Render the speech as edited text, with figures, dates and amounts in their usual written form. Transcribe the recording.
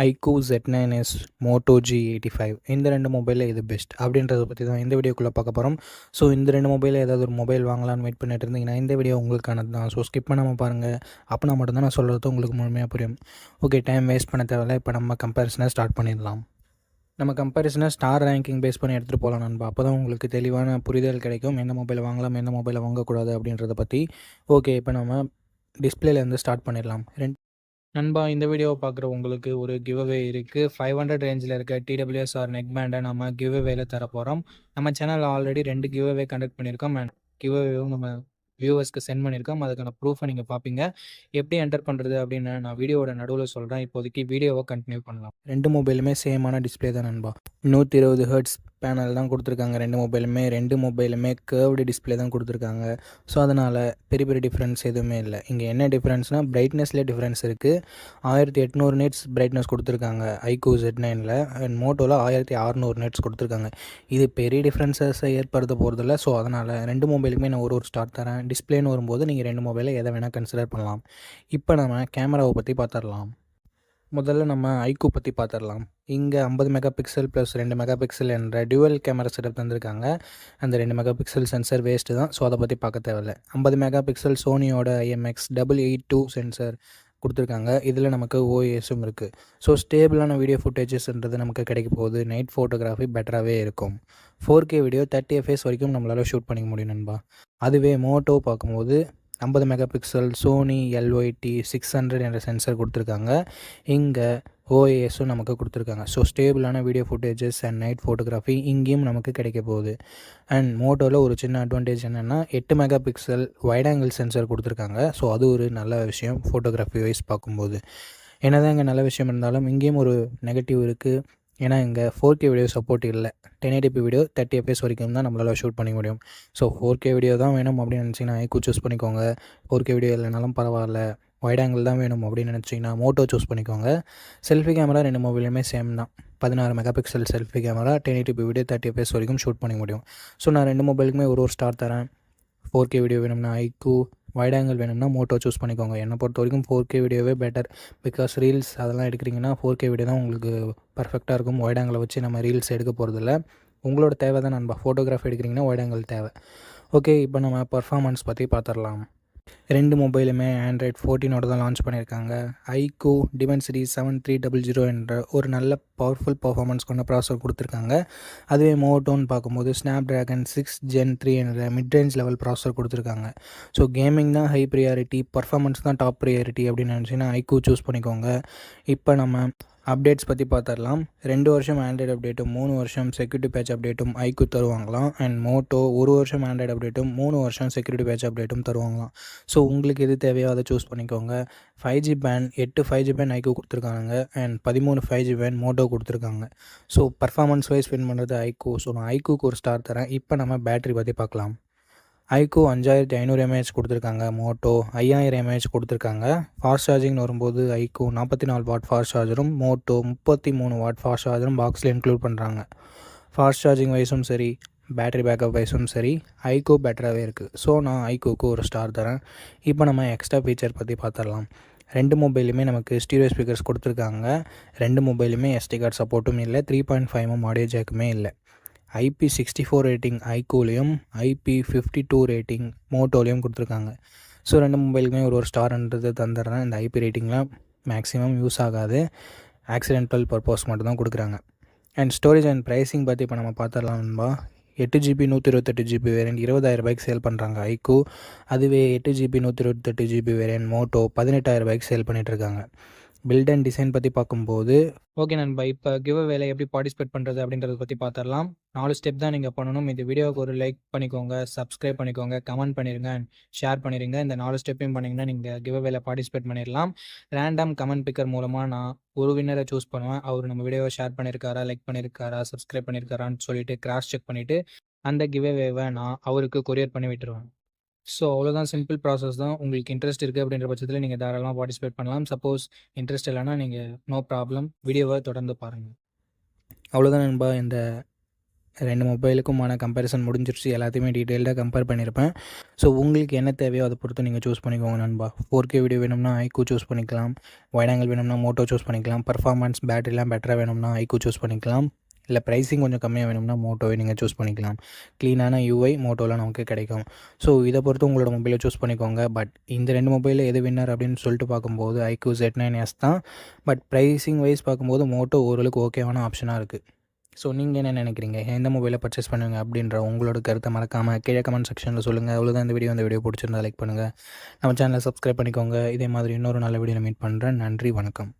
IQOO Z9s, Moto G85 இந்த 2 மொபைலில் எது பெஸ்ட் அப்படின்றத பற்றி தான் இந்த வீடியோக்குள்ளே பார்க்க போகிறோம். ஸோ இந்த 2 மொபைலில் ஏதாவது ஒரு மொபைல் வாங்கலான்னு வெயிட் பண்ணிட்டு இருந்தீங்கன்னா இந்த வீடியோ உங்களுக்கானது தான். ஸோ ஸ்கிப் பண்ணாமல் பாருங்கள். அப்போனா மட்டும்தான் நான் சொல்கிறது உங்களுக்கு முழுமையாக புரியும். ஓகே, டைம் வேஸ்ட் பண்ண தேவையில்ல. இப்போ நம்ம கம்பேரிசனை ஸ்டார்ட் பண்ணிடலாம். நம்ம கம்பேரிசனை ஸ்டார் ரேங்கிங் பேஸ் பண்ணி எடுத்துகிட்டு போகலாம் நண்பா. அப்போ தான் உங்களுக்கு தெளிவான புரிதல் கிடைக்கும். எந்த மொபைல் வாங்கலாம், எந்த மொபைலை வாங்கக்கூடாது அப்படின்றத பற்றி. ஓகே, இப்போ நம்ம டிஸ்பிளேலேருந்து ஸ்டார்ட் பண்ணிடலாம். நண்பா, இந்த வீடியோவை பார்க்குற உங்களுக்கு ஒரு கிவ் அவே இருக்குது. 500 ரேஞ்சில் இருக்க TWSR நெக் பேண்டை நம்ம கிவ் அவேல தர போகிறோம். நம்ம சேனலில் ஆல்ரெடி 2 கிவ் அவே கண்டக்ட் பண்ணியிருக்கோம். அண்ட் கிவ் அவேவும் நம்ம வியூவர்ஸ்க்கு சென்ட் பண்ணியிருக்கோம். அதுக்கான ப்ரூஃபை நீங்கள் பார்ப்பீங்க. எப்படி என்டர் பண்ணுறது அப்படின்னு நான் வீடியோவோட நடுவில் சொல்கிறேன். இப்போதைக்கு வீடியோவை கண்டினியூ பண்ணலாம். 2 மொபைலுமே சேமான டிஸ்பிளே தான் நண்பா. 120 ஹெர்ட்ஸ் பேனல் தான் கொடுத்துருக்காங்க. 2 மொபைலுமே கர்வ்டு டிஸ்பிளே தான் கொடுத்துருக்காங்க. ஸோ அதனால் பெரிய பெரிய டிஃப்ரென்ஸ் எதுவுமே இல்லை. இங்கே என்ன டிஃப்ரென்ஸ்னால் பிரைட்னஸ்லேயே டிஃப்ரென்ஸ் இருக்குது. 1800 நெட்ஸ் பிரைட்னஸ் கொடுத்துருக்காங்க ஐக்கூ Z9ல். அண்ட் மோட்டோவில் 1600 நெட்ஸ் கொடுத்துருக்காங்க. இது பெரிய டிஃப்ரென்சஸை ஏற்படுத்த போகிறதில்ல. ஸோ அதனால் 2 மொபைலுக்குமே நான் ஒரு ஸ்டார் தரேன். டிஸ்பிளேன்னு வரும்போது நீங்கள் 2 மொபைலில் எதை வேணால் கன்சிடர் பண்ணலாம். இப்போ நம்ம கேமராவை பற்றி பார்த்துடலாம். முதல்ல நம்ம ஐக்கூ பற்றி பார்த்துடலாம். இங்கே 50 mega pixel plus 2 mega pixel என்ற டியூவல் கேமரா செட்டப் தந்திருக்காங்க. அந்த 2 மெகா பிக்சல் சென்சர் வேஸ்ட்டு தான். ஸோ அதை பற்றி பார்க்க தேவையில்லை. 50 மெகா பிக்சல் சோனியோட IMX882 சென்சர் கொடுத்துருக்காங்க. இதில் நமக்கு OISம் இருக்குது. ஸோ ஸ்டேபிளான வீடியோ ஃபுட்டேஜஸ்ன்றது நமக்கு கிடைக்க போகுது. நைட் ஃபோட்டோகிராஃபி பெட்டராகவே இருக்கும். 4K வீடியோ 30 fps வரைக்கும் நம்மளால் ஷூட் பண்ணிக்க முடியும் நண்பா. அதுவே மோட்டோ பார்க்கும்போது 50 மெகா பிக்சல் சோனி LYT600 என்ற சென்சர் கொடுத்துருக்காங்க. இங்கே OISம் நமக்கு கொடுத்துருக்காங்க. ஸோ ஸ்டேபிளான video footages and night photography இங்கேயும் நமக்கு கிடைக்க போகுது. அண்ட் மோட்டோவில் ஒரு சின்ன அட்வான்டேஜ் என்னென்னா 8 mega pixel wide angle sensor கொடுத்துருக்காங்க. ஸோ அது ஒரு நல்ல விஷயம் ஃபோட்டோகிராஃபி வைஸ் பார்க்கும்போது. என்னதான் இங்கே நல்ல விஷயம் இருந்தாலும் இங்கேயும் ஒரு நெகட்டிவ் இருக்குது. ஏன்னா இங்கே 4K வீடியோ சப்போர்ட் இல்லை. 1080p வீடியோ 30 fps வரைக்கும் தான் நம்மளால் ஷூட் பண்ணிக்க முடியும். ஸோ 4K வீடியோ தான் வேணும் அப்படின்னு நினச்சிங்கன்னா ஐக்கூ சூஸ் பண்ணிக்கோங்க. 4K வீடியோ இல்லைனாலும் பரவாயில்ல, வைட் ஆங்கிள் தான் வேணும் அப்படின்னு நினச்சிங்கன்னா மோட்டோ சூஸ் பண்ணிக்கோங்க. செல்ஃபி கேமரா 2 மொபைலுமே சேம் தான். 16 mega pixel selfie camera 1080p video 30 fps வரைக்கும் ஷூட் பண்ணிக்க முடியும். ஸோ நான் 2 மொபைலுக்குமே ஒரு ஸ்டார் தரேன். 4K வீடியோ வேணும்னா ஐக்கூ, வைட் ஆங்கிள் வேணும்னா மோட்டோ சூஸ் பண்ணிக்கோங்க. என்னை பொறுத்த வரைக்கும் 4K வீடியோவே பெட்டர். பிகாஸ் ரீல்ஸ் அதெல்லாம் எடுக்கிறீங்கன்னா 4K வீடியோ தான் உங்களுக்கு பர்ஃபெக்டாக இருக்கும். வைட் ஆங்கிளை வச்சு நம்ம ரீல்ஸ் எடுக்க போகிறதில்ல. உங்களோட தேவை தான் நண்பா. ஃபோட்டோகிராஃபி எடுக்கிறீங்கன்னா வைட் ஆங்கிள் தேவை. ஓகே, இப்போ நம்ம பர்ஃபார்மன்ஸ் பற்றி பார்த்துடலாம். 2 மொபைலுமே Android 14ஓட தான் லான்ச் பண்ணியிருக்காங்க. ஐக்கூ Dimensity 7300 என்ற ஒரு நல்ல பவர்ஃபுல் பர்ஃபார்மன்ஸ் கொண்ட ப்ராசஸர் கொடுத்துருக்காங்க. அதுவே மோட்டோன்னு பார்க்கும்போது Snapdragon 6 Gen 3 என்ற மிட் ரேஞ்ச் லெவல் ப்ராசஸர் கொடுத்துருக்காங்க. ஸோ கேமிங் தான் ஹை ப்ரியாரிட்டி, பர்ஃபார்மன்ஸ் தான் டாப் ப்ரியாரிட்டி அப்படின்னு நினச்சிங்கன்னா ஐக்கூ சூஸ் பண்ணிக்கோங்க. இப்போ நம்ம அப்டேட்ஸ் பற்றி பார்த்துடலாம். 2 வருஷம் ஆண்ட்ராய்டு அப்டேட்டும் 3 வருஷம் செக்யூரிட்டி பேட்ச் அப்டேட்டும் ஐக்கூ தருவாங்களாம். அண்ட் மோட்டோ 1 வருஷம் ஆண்ட்ராய்டு அப்டேட்டும் 3 வருஷம் செக்யூரிட்டி பேட்ச் அப்டேட்டும் தருவாங்களாம். ஸோ உங்களுக்கு எது தேவையோ அதை சூஸ் பண்ணிக்கோங்க. 5G band 8 5G band iQOO கொடுத்துருக்காங்க. அண்ட் 13 5G பேண்ட் மோட்டோ கொடுத்துருக்காங்க. ஸோ பர்ஃபார்மன்ஸ் வைஸ் வின் பண்ணுறது ஐக்கூ. ஸோ நான் ஐக்கூக்கு ஒரு ஸ்டார் தரேன். இப்போ நம்ம பேட்டரி பற்றி பார்க்கலாம். ஐக்கூ 5500 mAh கொடுத்துருக்காங்க. மோட்டோ 5000 mAh கொடுத்துருக்காங்க. ஃபாஸ்ட் சார்ஜிங்னு வரும்போது ஐக்கூ 44 வாட் ஃபாஸ்ட் சார்ஜரும் மோட்டோ 33 வாட் ஃபாஸ்ட் சார்ஜரும் பாக்ஸில் இன்க்ளூட் பண்ணுறாங்க. ஃபாஸ்ட் சார்ஜிங் வைஸும் சரி, பேட்டரி பேக்கப் வைஸும் சரி ஐக்கூ பெட்டராகவே இருக்குது. ஸோ நான் ஐக்கூக்கு ஒரு ஸ்டார் தரேன். இப்போ நம்ம எக்ஸ்ட்ரா ஃபீச்சர் பற்றி பார்த்துடலாம். 2 மொபைலுமே நமக்கு ஸ்டீரியோ ஸ்பீக்கர்ஸ் கொடுத்துருக்காங்க. 2 மொபைலுமே SD கார்டு சப்போர்ட்டும் இல்லை. 3.5mm ஆடியோ ஜாக்குமே இல்லை. IP64 ரேட்டிங் ஐக்கூலையும் IP52 ரேட்டிங் மோட்டோலையும் கொடுத்துருக்காங்க. ஸோ 2 மொபைலுக்குமே ஒரு ஸ்டார்ன்றது தந்துடுறேன். இந்த IP ரேட்டிங்லாம் மேக்ஸிமம் யூஸ் ஆகாது. ஆக்சிடென்டல் பர்பஸ் மட்டும் தான் கொடுக்குறாங்க. அண்ட் ஸ்டோரேஜ் அண்ட் ப்ரைஸிங் பற்றி இப்போ நம்ம பார்த்துடலாம்பா. 8GB 128GB வேரியன்ட் 20,000 ரூபாய்க்கு சேல் பண்ணுறாங்க ஐக்கூ. அதுவே 8GB 128GB வேரியன்ட் மோட்டோ 18,000 ரூபாய்க்கு சேல் பண்ணிகிட்ருக்காங்க. பில்ட் அண்ட் டிசைன் பற்றி பார்க்கும்போது ஓகே நண்பா, இப்போ கிவ் அவேல எப்படி பார்ட்டிசிபேட் பண்ணுறது அப்படின்றத பற்றி பார்த்துடலாம். 4 ஸ்டெப் தான் நீங்கள் பண்ணணும். இந்த வீடியோவுக்கு ஒரு லைக் பண்ணிக்கோங்க, சப்ஸ்கிரைப் பண்ணிக்கோங்க, கமெண்ட் பண்ணிடுங்க அண்ட் ஷேர் பண்ணிடுங்க. இந்த 4 ஸ்டெப்பையும் பண்ணிங்கன்னா நீங்கள் கிவ் அவேல பார்ட்டிசிபேட் பண்ணிடலாம். ரேண்டம் கமெண்ட் பிக்கர் மூலமாக நான் ஒரு வின்னரை சூஸ் பண்ணுவேன். அவர் நம்ம வீடியோவை ஷேர் பண்ணியிருக்காரா, லைக் பண்ணியிருக்காரா, சப்ஸ்கிரைப் பண்ணியிருக்காரான்னு சொல்லிட்டு கிராஸ் செக் பண்ணிவிட்டு அந்த கிவ் அவேவை நான் அவருக்கு கொரியர் பண்ணி விட்டுருவேன். ஸோ அவ்வளோதான், சிம்பிள் ப்ராசஸ் தான். உங்களுக்கு இன்ட்ரெஸ்ட் இருக்குது அப்படின்ற பட்சத்தில் நீங்கள் தாராளமாக பார்ட்டிசிபேட் பண்ணலாம். சப்போஸ் இன்ட்ரெஸ்ட் இல்லைனா நீங்கள் நோ ப்ராப்ளம், வீடியோவை தொடர்ந்து பாருங்கள். அவ்வளோதான் நண்பா. இந்த 2 மொபைலுக்குமான கம்பேரிசன் முடிஞ்சிருச்சு. எல்லாத்தையுமே டீட்டெயில்டாக கம்பேர் பண்ணியிருப்பேன். ஸோ உங்களுக்கு என்ன தேவையோ அதை பொறுத்து நீங்கள் சூஸ் பண்ணிக்கோங்க நண்பா. 4K வீடியோ வேணும்னா ஐக்கூ சூஸ் பண்ணிக்கலாம். வைட் ஆங்கிள் வேணும்னா மோட்டோ சூஸ் பண்ணிக்கலாம். பர்ஃபார்மன்ஸ் பேட்டரிலாம் பெட்டராக வேணும்னா ஐக்கூ சூஸ் பண்ணிக்கலாம். இல்லை ப்ரைஸிங் கொஞ்சம் கம்மியாக வேணும்னா மோட்டோவே நீங்கள் சூஸ் பண்ணிக்கலாம். க்ளீனான யூஐ மோட்டோவில் நமக்கு கிடைக்கும். ஸோ இதை பொறுத்து உங்களோட மொபைலை சூஸ் பண்ணிக்கோங்க. பட் இந்த 2 மொபைலில் எது வின்னர் அப்படின்னு சொல்லிட்டு பார்க்கும்போது ஐக்கூ Z9s தான். பட் ப்ரைஸிங் வைஸ் பார்க்கும்போது மோட்டோ ஓரளவுக்கு ஓகேவான ஆப்ஷனாக இருக்குது. ஸோ நீங்கள் என்ன நினைக்கிறீங்க? எந்த மொபைலை பர்ச்சேஸ் பண்ணுவீங்க அப்படின்ற உங்களோட கருத்தை மறக்காமல் கீழே கமெண்ட் செக்ஷனில் சொல்லுங்கள். அவ்வளோதான் இந்த வீடியோ பிடிச்சிருந்தா லைக் பண்ணுங்கள். நம்ம சேனலை சப்ஸ்கிரைப் பண்ணிக்கோங்க. இதே மாதிரி இன்னொரு நல்ல வீடியோவில் மீட் பண்ணுறேன். நன்றி, வணக்கம்.